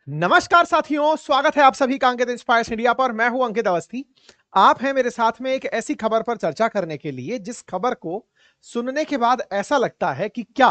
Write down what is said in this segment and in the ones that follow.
नमस्कार साथियों, स्वागत है आप सभी का अंकित इंस्पायर्स इंडिया पर। मैं हूं अंकित अवस्थी। आप हैं मेरे साथ में एक ऐसी खबर पर चर्चा करने के लिए जिस खबर को सुनने के बाद ऐसा लगता है कि क्या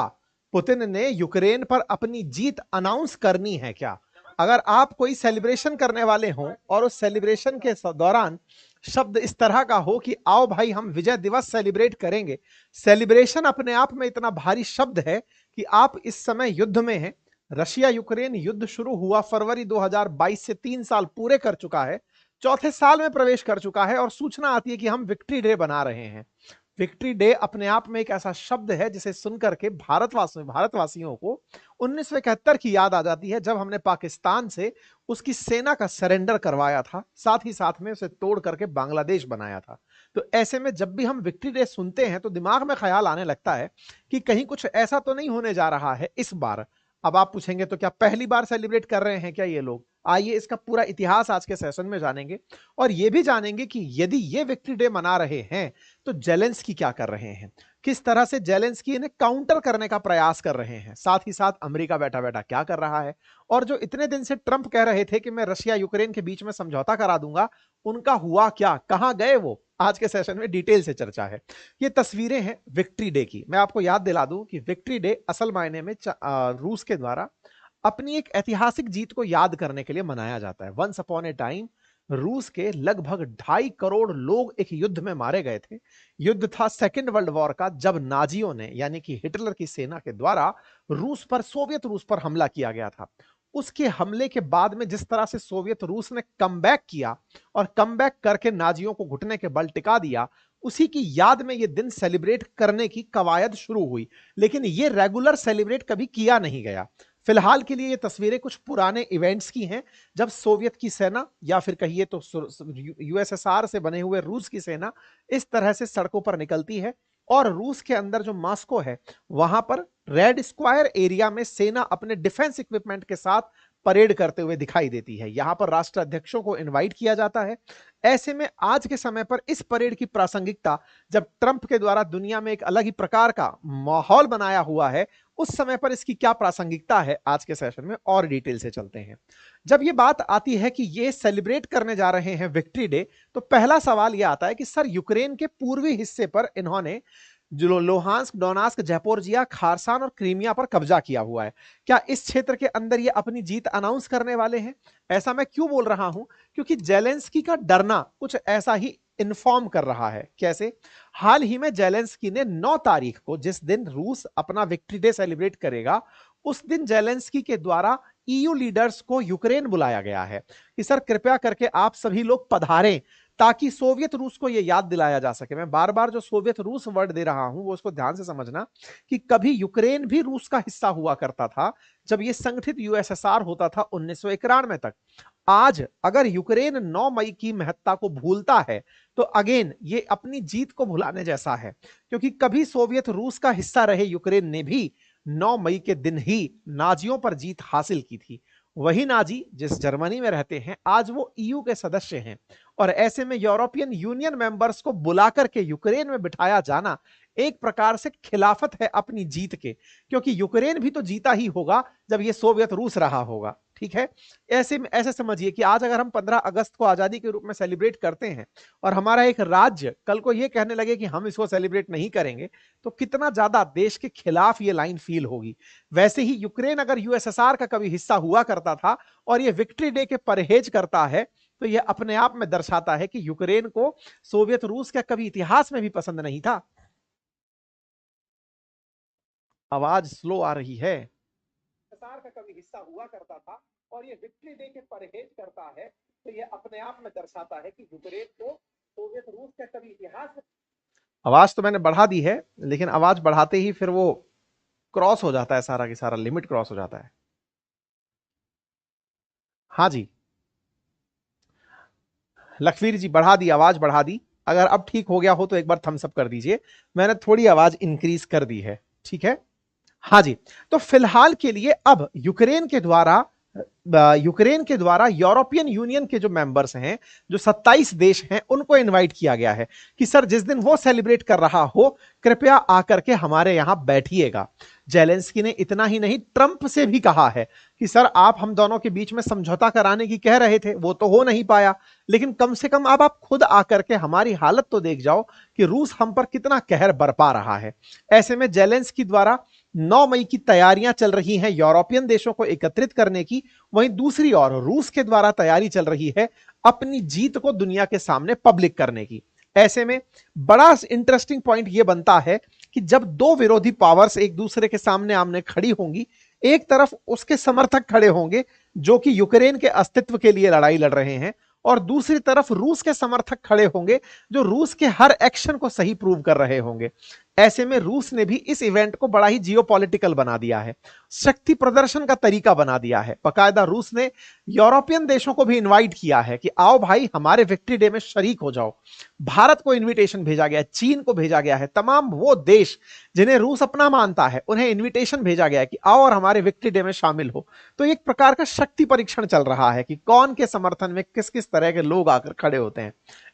पुतिन ने यूक्रेन पर अपनी जीत अनाउंस करनी है क्या। अगर आप कोई सेलिब्रेशन करने वाले हों और उस सेलिब्रेशन के दौरान शब्द इस तरह का हो कि आओ भाई हम विजय दिवस सेलिब्रेट करेंगे। सेलिब्रेशन अपने आप में इतना भारी शब्द है कि आप इस समय युद्ध में हैं। रशिया यूक्रेन युद्ध शुरू हुआ फरवरी 2022 से 3 साल पूरे कर चुका है, चौथे साल में प्रवेश कर चुका है और सूचना आती है कि हम विक्ट्री डे बना रहे हैं। विक्ट्री डे अपने आप में एक ऐसा शब्द है जिसे सुनकर के भारतवासियों को 1971 की याद आ जाती है, जब हमने पाकिस्तान से उसकी सेना का सरेंडर करवाया था, साथ ही साथ में उसे तोड़ करके बांग्लादेश बनाया था। तो ऐसे में जब भी हम विक्ट्री डे सुनते हैं तो दिमाग में ख्याल आने लगता है कि कहीं कुछ ऐसा तो नहीं होने जा रहा है इस बार। अब आप पूछेंगे तो क्या पहली बार सेलिब्रेट कर रहे हैं क्या ये लोग। आइए इसका पूरा इतिहास आज के सेशन में जानेंगे और ये भी जानेंगे कि यदि ये विक्ट्री डे मना रहे हैं तो जेलेंस्की क्या कर रहे हैं, किस तरह से जेलेंस्की इन्हें काउंटर करने का प्रयास कर रहे हैं, साथ ही साथ अमेरिका बैठा बैठा क्या कर रहा है। और जो इतने दिन से ट्रंप कह रहे थे कि मैं रशिया यूक्रेन के बीच में समझौता करा दूंगा, उनका हुआ क्या, कहां गए वो, आज के सेशन में डिटेल से चर्चा है। ये तस्वीरें हैं विक्ट्री डे की। मैं आपको याद दिला दूं कि विक्ट्री डे असल मायने में रूस के द्वारा अपनी एक ऐतिहासिक जीत को याद करने के लिए मनाया जाता है। वंस अपॉन ए टाइम रूस के लगभग 2.5 करोड़ लोग एक युद्ध में मारे गए थे। युद्ध था सेकेंड वर्ल्ड वॉर का, जब नाजियों ने यानी कि हिटलर की सेना के द्वारा सोवियत रूस पर हमला किया गया था। उसके हमले के बाद में जिस तरह से सोवियत रूस ने कमबैक किया और कमबैक करके नाजियों को घुटने के बल टिका दिया, उसी की याद में यह दिन सेलिब्रेट करने की कवायद शुरू हुई। लेकिन यह रेगुलर सेलिब्रेट कभी किया नहीं गया। फिलहाल के लिए ये तस्वीरें कुछ पुराने इवेंट्स की हैं, जब सोवियत की सेना या फिर कहिए तो यूएसएसआर से बने हुए रूस की सेना इस तरह से सड़कों पर निकलती है और रूस के अंदर जो मॉस्को है वहां पर रेड स्क्वायर एरिया में सेना अपने डिफेंस इक्विपमेंट के साथ परेड करते हुए दिखाई देती है। यहां पर राष्ट्राध्यक्षों को इनवाइट किया जाता है। ऐसे में आज के समय पर इस परेड की प्रासंगिकता, जब ट्रंप के द्वारा दुनिया में एक अलग ही प्रकार का माहौल बनाया हुआ है, उस समय पर इसकी क्या प्रासंगिकता है, आज के सेशन में और डिटेल से चलते हैं। जब ये बात आती है कि ये सेलिब्रेट करने जा रहे हैं विक्ट्री डे, तो पहला सवाल ये आता है कि सर यूक्रेन के पूर्वी हिस्से पर इन्होंने जो लोहांस्क, डोनास्क, जैपोर्जिया, खारसान और क्रीमिया पर कब्जा किया हुआ है, क्या इस क्षेत्र के अंदर ये अपनी जीत अनाउंस करने वाले हैं। ऐसा मैं क्यों बोल रहा हूं, क्योंकि जेलेंस्की का डरना कुछ ऐसा ही इन्फॉर्म कर रहा है। कैसे? हाल ही में जेलेंस्की ने 9 तारीख को, जिस दिन रूस अपना विक्ट्री डे सेलिब्रेट करेगा, उस दिन जेलेंस्की के द्वारा ईयू लीडर्स को यूक्रेन बुलाया गया है कि सर कृपया करके आप सभी लोग पधारें, ताकि सोवियत रूस को यह याद दिलाया जा सके। मैं बार बार जो सोवियत रूस वर्ड दे रहा हूं वो उसको ध्यान से समझना कि कभी यूक्रेन भी रूस का हिस्सा हुआ करता था, जब यह संगठित यूएसएसआर होता था 1991 तक। आज अगर यूक्रेन 9 मई की महत्ता को भूलता है तो अगेन ये अपनी जीत को भुलाने जैसा है, क्योंकि कभी सोवियत रूस का हिस्सा रहे यूक्रेन ने भी 9 मई के दिन ही नाजियों पर जीत हासिल की थी। वही नाजी जिस जर्मनी में रहते हैं, आज वो ईयू के सदस्य हैं। और ऐसे में यूरोपियन यूनियन मेंबर्स को बुलाकर के यूक्रेन में बिठाया जाना एक प्रकार से खिलाफत है अपनी जीत के, क्योंकि यूक्रेन भी तो जीता ही होगा जब ये सोवियत रूस रहा होगा। ठीक है, ऐसे समझिए कि आज अगर हम 15 अगस्त को आजादी के रूप में सेलिब्रेट करते हैं और हमारा एक राज्य कल को ये कहने लगे कि हम इसको सेलिब्रेट नहीं करेंगे, तो कितना ज्यादा देश के खिलाफ ये लाइन फील होगी। वैसे ही यूक्रेन अगर यूएसएसआर का कभी हिस्सा हुआ करता था और ये विक्ट्री डे के परहेज करता है, तो यह अपने आप में दर्शाता है कि यूक्रेन को सोवियत रूस का कभी इतिहास में भी पसंद नहीं था। आवाज स्लो आ रही है। का कभी हिस्सा हुआ करता था और ये विक्ट्री डे के परहेज करता है, तो ये अपने आप में दर्शाता है कि यूक्रेन को सोवियत रूस का कभी इतिहास में। आवाज तो मैंने बढ़ा दी है, लेकिन आवाज बढ़ाते ही फिर वो क्रॉस हो जाता है, सारा की सारा लिमिट क्रॉस हो जाता है। हाँ जी लखवीर जी, बढ़ा दी, आवाज बढ़ा दी। अगर अब ठीक हो गया हो तो एक बार थम्स अप कर दीजिए। मैंने थोड़ी आवाज इंक्रीज कर दी है। ठीक है, हाँ जी। तो फिलहाल के लिए अब यूक्रेन के द्वारा यूक्रेन के द्वारा यूरोपियन यूनियन के जो मेंबर्स हैं, जो 27 देश हैं, उनको इनवाइट किया गया है कि सर जिस दिन वो सेलिब्रेट कर रहा हो कृपया आकर के हमारे यहां बैठिएगा। जेलेंस्की ने इतना ही नहीं ट्रंप से भी कहा है कि सर आप हम दोनों के बीच में समझौता कराने की कह रहे थे, वो तो हो नहीं पाया, लेकिन कम से कम अब आप खुद आकर के हमारी हालत तो देख जाओ कि रूस हम पर कितना कहर बरपा रहा है। ऐसे में जेलेंस्की द्वारा 9 मई की तैयारियां चल रही हैं यूरोपियन देशों को एकत्रित करने की, वहीं दूसरी ओर रूस के द्वारा तैयारी चल रही है अपनी जीत को दुनिया के सामने पब्लिक करने की। ऐसे में बड़ा इंटरेस्टिंग पॉइंट यह बनता है कि जब दो विरोधी पावर्स एक दूसरे के सामने आमने खड़ी होंगी, एक तरफ उसके समर्थक खड़े होंगे जो कि यूक्रेन के अस्तित्व के लिए लड़ाई लड़ रहे हैं, और दूसरी तरफ रूस के समर्थक खड़े होंगे जो रूस के हर एक्शन को सही प्रूव कर रहे होंगे। ऐसे में रूस ने भी इस इवेंट को बड़ा ही जियोपॉलिटिकल बना दिया है, शक्ति प्रदर्शन का तरीका बना दिया है। बकायदा रूस ने यूरोपियन देशों को भी इनवाइट किया है कि आओ भाई हमारे विक्ट्री डे में शरीक हो जाओ। भारत को इनविटेशन भेजा गया है, चीन को भेजा गया है, तमाम वो देश जिन्हें रूस अपना मानता है उन्हें इन्विटेशन भेजा गया है कि आओ और हमारे विक्ट्री डे में शामिल हो। तो एक प्रकार का शक्ति परीक्षण चल रहा है कि कौन के समर्थन में किस किस तरह के लोग आकर खड़े होते हैं।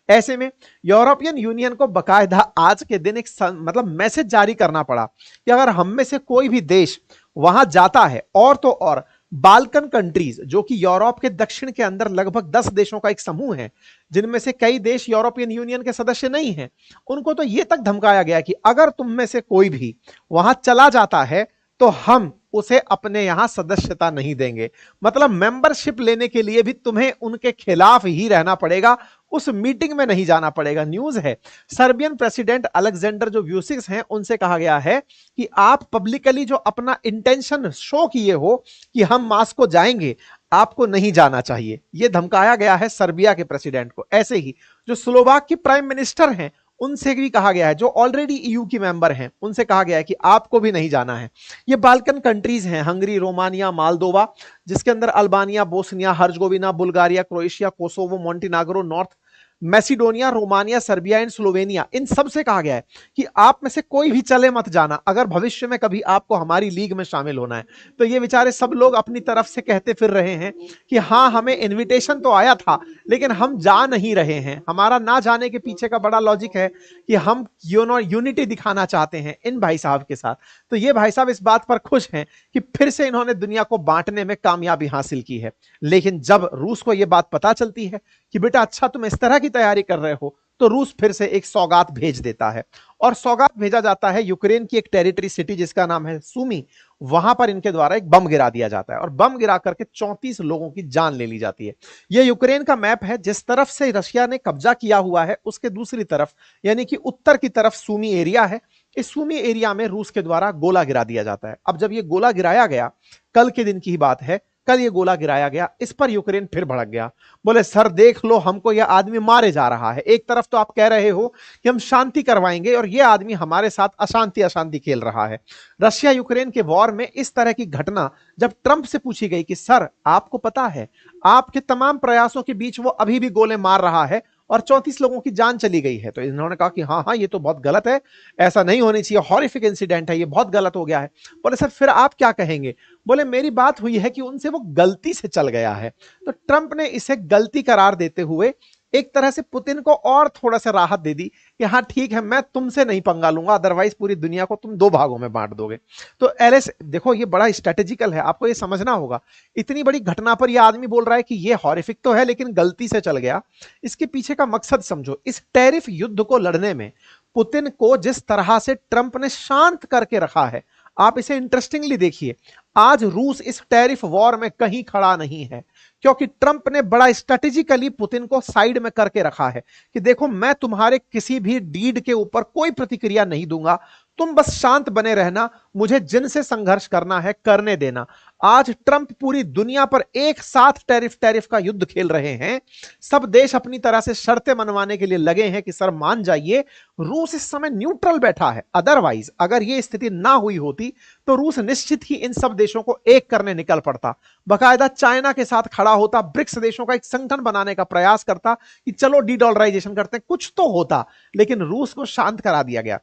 ऐसे में यूरोपियन यूनियन को बकायदा आज के दिन एक मतलब मैसेज जारी करना पड़ा कि अगर हम में से कोई भी देश वहां जाता है, और तो और बाल्कन कंट्रीज जो कि यूरोप के दक्षिण के अंदर लगभग 10 देशों का एक समूह है, जिनमें से कई देश यूरोपियन यूनियन के सदस्य नहीं हैं, उनको तो यह तक धमकाया गया कि अगर तुम में से कोई भी वहां चला जाता है तो हम उसे अपने यहां सदस्यता नहीं देंगे। मतलब मेंबरशिप लेने के लिए भी तुम्हें उनके खिलाफ ही रहना पड़ेगा, उस मीटिंग में नहीं जाना पड़ेगा। न्यूज है सर्बियन प्रेसिडेंट अलेक्जेंडर जो व्यूसिक्स हैं उनसे कहा गया है कि आप पब्लिकली जो अपना इंटेंशन शो किए हो कि हम मास्को जाएंगे, आपको नहीं जाना चाहिए। यह धमकाया गया है सर्बिया के प्रेसिडेंट को। ऐसे ही जो स्लोवाक की प्राइम मिनिस्टर हैं उनसे भी कहा गया है, जो ऑलरेडी ईयू की मेंबर हैं उनसे कहा गया है कि आपको भी नहीं जाना है। ये बाल्कन कंट्रीज हैं, हंगरी, रोमानिया, मालदोवा, जिसके अंदर Albania, Bosnia, Herzegovina, Bulgaria, Croatia, Kosovo, Montenegro, North Macedonia, Romania, Serbia and Slovenia, इन सब से कहा गया है कि आप में से कोई भी चले मत जाना अगर भविष्य में कभी आपको हमारी लीग में शामिल होना है। तो ये बेचारे सब लोग अपनी तरफ से कहते फिर रहे हैं कि हाँ हमें इनविटेशन तो आया था लेकिन हम जा नहीं रहे हैं। हमारा ना जाने के पीछे का बड़ा लॉजिक है कि हम यूनिटी दिखाना चाहते हैं इन भाई साहब के साथ। तो ये भाई साहब इस बात पर खुश हैं कि फिर से इन्होंने दुनिया को बांटने में कामयाबी हासिल की है। लेकिन जब रूस को यह बात पता चलती है कि बेटा अच्छा तुम इस तरह की तैयारी कर रहे हो, तो रूस फिर से एक सौगात भेज देता है, और सौगात भेजा जाता है यूक्रेन की एक टेरिटरी सिटी जिसका नाम है सुमी। वहां पर इनके द्वारा एक बम गिरा दिया जाता है और बम गिरा करके 34 लोगों की जान ले ली जाती है। यह यूक्रेन का मैप है, जिस तरफ से रशिया ने कब्जा किया हुआ है उसके दूसरी तरफ यानी कि उत्तर की तरफ सुमी एरिया है। इस सुमी एरिया में रूस के द्वारा गोला गिरा दिया जाता है। अब जब यह गोला गिराया गया, कल के दिन की ही बात है, कल ये गोला गिराया गया, इस पर यूक्रेन फिर भड़क गया। बोले सर देख लो हमको यह आदमी मारे जा रहा है, एक तरफ तो आप कह रहे हो कि हम शांति करवाएंगे और यह आदमी हमारे साथ अशांति अशांति खेल रहा है। रशिया यूक्रेन के वॉर में इस तरह की घटना जब ट्रंप से पूछी गई कि सर आपको पता है आपके तमाम प्रयासों के बीच वो अभी भी गोले मार रहा है और 34 लोगों की जान चली गई है, तो इन्होंने कहा कि हाँ हाँ ये तो बहुत गलत है, ऐसा नहीं होनी चाहिए, हॉरिफिक इंसिडेंट है, ये बहुत गलत हो गया है। बोले सर फिर आप क्या कहेंगे? बोले मेरी बात हुई है कि उनसे वो गलती से चल गया है। तो ट्रंप ने इसे गलती करार देते हुए एक तरह से पुतिन को और थोड़ा सा राहत दे दी कि हाँ ठीक है मैं तुमसे नहीं पंगा लूंगा, अदरवाइज पूरी दुनिया को तुम दो भागों में बांट दोगे। तो एलएस देखो ये बड़ा स्ट्रेटेजिकल है, आपको ये समझना होगा। इतनी बड़ी घटना पर यह आदमी बोल रहा है कि ये हॉरिफिक तो है लेकिन गलती से चल गया। इसके पीछे का मकसद समझो। इस टैरिफ युद्ध को लड़ने में पुतिन को जिस तरह से ट्रंप ने शांत करके रखा है, आप इसे इंटरेस्टिंगली देखिए। आज रूस इस टैरिफ वॉर में कहीं खड़ा नहीं है क्योंकि ट्रंप ने बड़ा स्ट्रेटेजिकली पुतिन को साइड में करके रखा है कि देखो मैं तुम्हारे किसी भी डीड के ऊपर कोई प्रतिक्रिया नहीं दूंगा, तुम बस शांत बने रहना, मुझे जिनसे संघर्ष करना है करने देना। आज ट्रंप पूरी दुनिया पर एक साथ टैरिफ का युद्ध खेल रहे हैं। सब देश अपनी तरह से शर्तें मनवाने के लिए लगे हैं कि सर मान जाइए। रूस इस समय न्यूट्रल बैठा है, अदरवाइज अगर यह स्थिति ना हुई होती तो रूस निश्चित ही इन सब देशों को एक करने निकल पड़ता, बाकायदा चाइना के साथ खड़ा होता, ब्रिक्स देशों का एक संगठन बनाने का प्रयास करता कि चलो डी डॉलराइजेशन करते हैं, कुछ तो होता। लेकिन रूस को शांत करा दिया गया।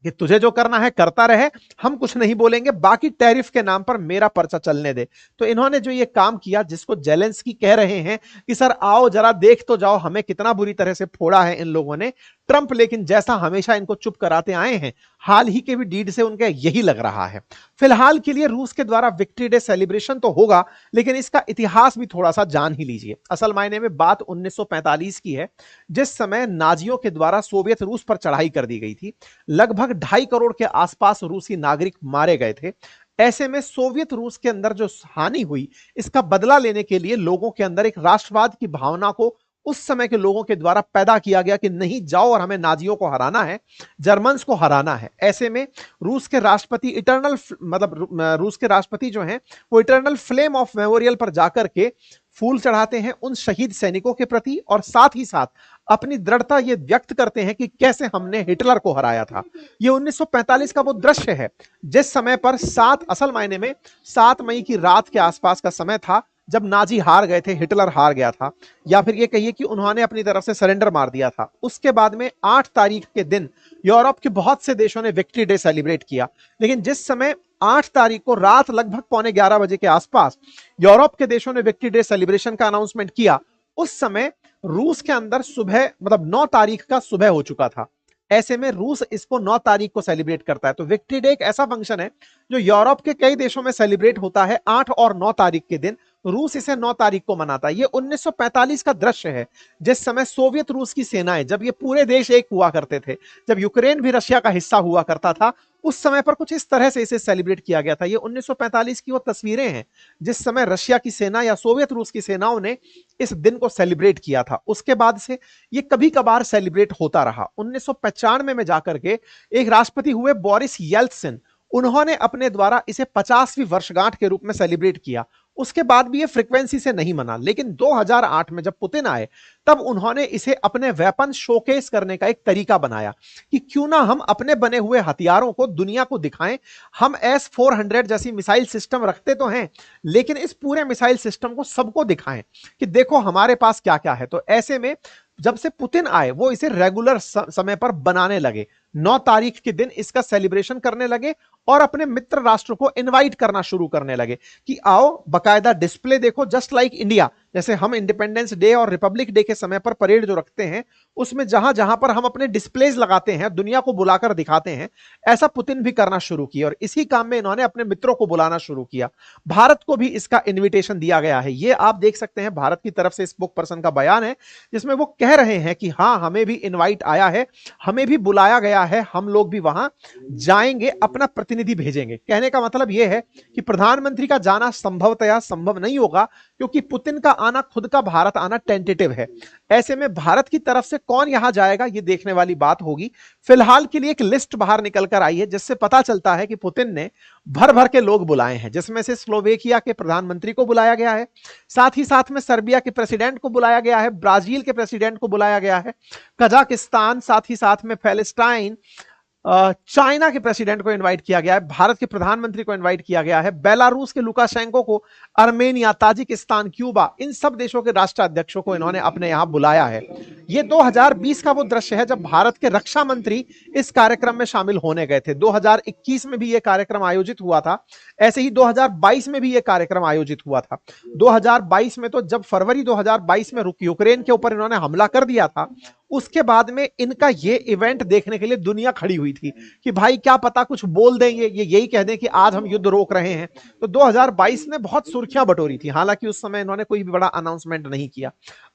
कि तुझे जो करना है करता रहे, हम कुछ नहीं बोलेंगे, बाकी टैरिफ के नाम पर मेरा पर्चा चलने दे। तो इन्होंने जो ये काम किया, जिसको जेलेंस्की कह रहे हैं कि सर आओ जरा देख तो जाओ हमें कितना बुरी तरह से फोड़ा है इन लोगों ने, ट्रंप लेकिन जैसा हमेशा इनको चुप कराते आए हैं, हाल ही के भी डीड से उनका यही लग रहा है। फिलहाल के लिए रूस के द्वारा विक्ट्री डे सेलिब्रेशन तो होगा, लेकिन इसका इतिहास भी थोड़ा सा जान ही लीजिए। असल मायने में बात 1945 की है, जिस समय नाजियों के द्वारा सोवियत रूस पर चढ़ाई कर दी गई थी। लगभग 2.5 करोड़ के आसपास रूसी नागरिक मारे गए थे। ऐसे में सोवियत रूस के अंदर जो हानि हुई, इसका बदला लेने के लिए लोगों के अंदर एक राष्ट्रवाद की भावना को उस समय के लोगों के द्वारा पैदा किया गया कि नहीं जाओ और हमें नाजियों को हराना है, जर्मन्स को हराना है। ऐसे में रूस के राष्ट्रपति रूस के राष्ट्रपति जो हैं वो इटर्नल फ्लेम ऑफ मेमोरियल पर जाकर के फूल चढ़ाते हैं उन शहीद सैनिकों के प्रति, और साथ ही साथ अपनी दृढ़ता ये व्यक्त करते हैं कि कैसे हमने हिटलर को हराया था। ये 1945 का वो दृश्य है जिस समय पर असल मायने में 7 मई की रात के आसपास का समय था, जब नाजी हार गए थे, हिटलर हार गया था, या फिर ये कहिए कि उन्होंने अपनी तरफ से सरेंडर मार दिया था। उसके बाद में 8 तारीख के दिन यूरोप के बहुत से देशों ने विक्ट्री डे सेलिब्रेट किया, लेकिन जिस समय 8 तारीख को रात लगभग 11:15 के आसपास यूरोप के देशों ने विक्ट्री डे सेलिब्रेशन का अनाउंसमेंट किया, उस समय रूस के अंदर सुबह 9 तारीख का सुबह हो चुका था। ऐसे में रूस इसको 9 तारीख को सेलिब्रेट करता है। तो विक्ट्री डे एक ऐसा फंक्शन है जो यूरोप के कई देशों में सेलिब्रेट होता है 8 और 9 तारीख के दिन, रूस इसे 9 तारीख को मनाता है। ये 1945 का दृश्य है, जिस समय सोवियत रूस की सेनाएं, जब ये पूरे देश एक हुआ करते थे, जब यूक्रेन भी रशिया का हिस्सा हुआ करता था, उस समय पर कुछ इस तरह से इसे सेलिब्रेट किया गया था। ये 1945 की वो तस्वीरें हैं जिस समय रशिया की सेना या सोवियत रूस की सेनाओं ने इस दिन को सेलिब्रेट किया था। उसके बाद से ये कभी कभार सेलिब्रेट होता रहा। 1995 में जाकर के एक राष्ट्रपति हुए बोरिस येल्त्सिन, उन्होंने अपने द्वारा इसे 50वीं वर्षगांठ के रूप में सेलिब्रेट किया। उसके बाद भी ये फ्रीक्वेंसी से नहीं मना, लेकिन 2008 में जब पुतिन आए, तब उन्होंने इसे अपने वेपन शोकेस करने का एक तरीका बनाया कि क्यों ना हम अपने बने हुए हथियारों को दुनिया को दिखाएं। हम S-400 जैसी मिसाइल सिस्टम रखते तो हैं, लेकिन इस पूरे मिसाइल सिस्टम को सबको दिखाएं कि देखो हमारे पास क्या क्या है। तो ऐसे में जब से पुतिन आए, वो इसे रेगुलर समय पर बनाने लगे। 9 तारीख के दिन इसका सेलिब्रेशन करने लगे और अपने मित्र राष्ट्र को इनवाइट करना शुरू करने लगे कि आओ, बकायदा डिस्प्ले देखो, जस्ट लाइक इंडिया। जैसे हम इंडिपेंडेंस डे और रिपब्लिक डे के समय पर परेड जो रखते हैं, उसमें जहां जहां पर हम अपने डिस्प्लेज लगाते हैं, दुनिया को बुलाकर दिखाते हैं, ऐसा पुतिन भी करना शुरू किया। और इसी काम में इन्होंने अपने मित्रों को बुलाना शुरू किया। भारत को भी इसका इन्विटेशन दिया गया है। ये आप देख सकते हैं, भारत की तरफ से स्पोक पर्सन का बयान है, जिसमें वो कह रहे हैं कि हाँ, हमें भी इन्वाइट आया है, हमें भी बुलाया गया है, हम लोग भी वहां जाएंगे, अपना प्रतिनिधि भेजेंगे। कहने का मतलब यह है कि प्रधानमंत्री का जाना संभवतया संभव नहीं होगा, क्योंकि पुतिन का आना, खुद का भारत आना टेंटेटिव है। ऐसे में भारत की तरफ से कौन यहां जाएगा, यह देखने वाली बात होगी। फिलहाल के लिए एक लिस्ट बाहर निकल कर आई है, जिससे पता चलता है कि पुतिन ने भर भर के लोग बुलाए हैं, जिसमें से स्लोवेकिया के प्रधानमंत्री को बुलाया गया है, साथ ही साथ में सर्बिया के प्रेसिडेंट को बुलाया गया है, ब्राजील के प्रेसिडेंट को बुलाया गया है, कजाकिस्तान, साथ ही साथ में पैलेस्टाइन, चाइना के प्रेसिडेंट को इनवाइट किया गया है, भारत के प्रधानमंत्री को इनवाइट किया गया है, बेलारूस के लुकाशेंको को, अर्मेनिया, ताजिकिस्तान, क्यूबा, इन सब देशों के राष्ट्राध्यक्षों को इन्होंने अपने यहां बुलाया है। ये 2020 का वो दृश्य है जब भारत के रक्षा मंत्री इस कार्यक्रम में शामिल होने गए थे। 2021 में भी ये कार्यक्रम आयोजित हुआ था, ऐसे ही 2022 में भी ये कार्यक्रम आयोजित हुआ था। 2022 में तो जब फरवरी 2022 में यूक्रेन के ऊपर इन्होंने हमला कर दिया था, उसके बाद में इनका ये इवेंट देखने के लिए दुनिया खड़ी हुई थी कि भाई क्या पता कुछ बोल देंगे, ये यही कह दें कि आज हम युद्ध रोक रहे हैं। तो 2022 ने बहुत सुर्खियां बटोरी थी, हालांकि उस समय इन्होंने कोई भी बड़ा अनाउंसमेंट नहीं किया।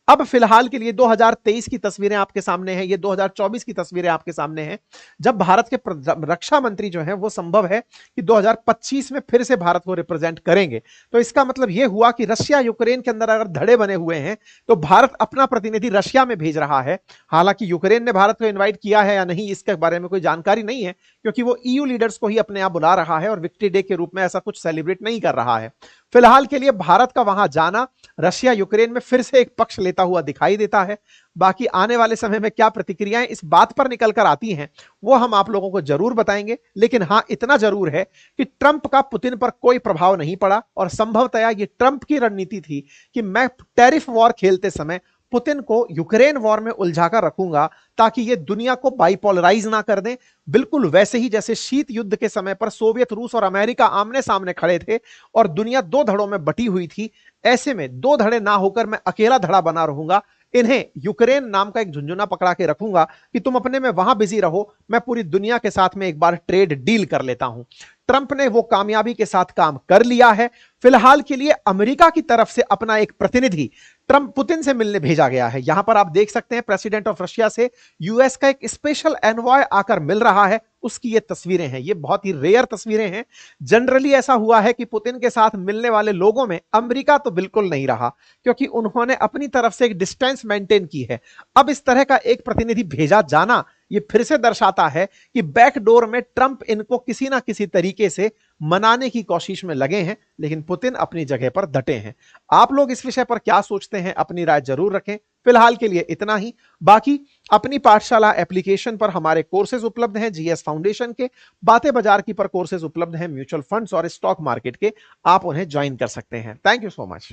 अब फिलहाल के लिए 2023 की तस्वीरें आपके सामने हैं, ये 2024 की तस्वीरें आपके सामने हैं, जब भारत के रक्षा मंत्री जो हैं वो संभव है कि 2025 में फिर से भारत को रिप्रेजेंट करेंगे। तो इसका मतलब यह हुआ कि रशिया यूक्रेन के अंदर अगर धड़े बने हुए हैं, तो भारत अपना प्रतिनिधि रशिया में भेज रहा है। हालांकि यूक्रेन ने भारत को इनवाइट किया है या नहीं, इसके बारे में कोई जानकारी नहीं है, क्योंकि वो ईयू लीडर्स को ही अपने यहां बुला रहा है और विक्ट्री डे के रूप में ऐसा कुछ सेलिब्रेट नहीं कर रहा है। फिलहाल के लिए भारत का वहां जाना रशिया यूक्रेन में फिर से एक पक्ष लेता हुआ दिखाई देता है। बाकी आने वाले समय में क्या प्रतिक्रियाएं इस बात पर निकल कर आती हैं, वो हम आप लोगों को जरूर बताएंगे। लेकिन हां, इतना जरूर है कि ट्रंप का पुतिन पर कोई प्रभाव नहीं पड़ा, और संभवतया ये ट्रंप की रणनीति थी कि मैं टैरिफ वॉर खेलते समय पुतिन को यूक्रेन वॉर में उलझाकर रखूंगा ताकि ये दुनिया को बाइपोलराइज ना कर दें, बिल्कुल वैसे ही जैसे शीत युद्ध के समय पर सोवियत रूस और अमेरिका आमने सामने खड़े थे और दुनिया दो धड़ों में बटी हुई थी। ऐसे में दो धड़े ना होकर मैं अकेला धड़ा बना रहूंगा। इन्हें यूक्रेन नाम का एक झुंझुना पकड़ा के रखूंगा कि तुम अपने में वहां बिजी रहो, मैं पूरी दुनिया के साथ में एक बार ट्रेड डील कर लेता हूं। ट्रंप ने वो कामयाबी के साथ काम कर लिया है। फिलहाल के लिए अमेरिका की तरफ से अपना एक प्रतिनिधि ट्रंप पुतिन से मिलने भेजा गया है। यहां पर आप देख सकते हैं प्रेसिडेंट ऑफ रशिया से यूएस का एक स्पेशल एनवॉय आकर मिल रहा है, उसकी ये तस्वीरें हैं। ये बहुत ही रेयर तस्वीरें हैं। जनरली ऐसा हुआ है कि पुतिन के साथ मिलने वाले लोगों में अमेरिका तो बिल्कुल नहीं रहा, क्योंकि उन्होंने अपनी तरफ से एक डिस्टेंस मेंटेन की है। अब इस तरह का एक प्रतिनिधि भेजा जाना ये फिर से दर्शाता है कि बैकडोर में ट्रंप इनको किसी ना किसी तरीके से मनाने की कोशिश में लगे हैं, लेकिन पुतिन अपनी जगह पर डटे हैं। आप लोग इस विषय पर क्या सोचते हैं, अपनी राय जरूर रखें। फिलहाल के लिए इतना ही। बाकी अपनी पाठशाला एप्लीकेशन पर हमारे कोर्सेज उपलब्ध हैं जीएस फाउंडेशन के, बातें बाजार की पर कोर्सेज उपलब्ध हैं म्यूचुअल फंड्स और स्टॉक मार्केट के, आप उन्हें ज्वाइन कर सकते हैं। Thank you so much.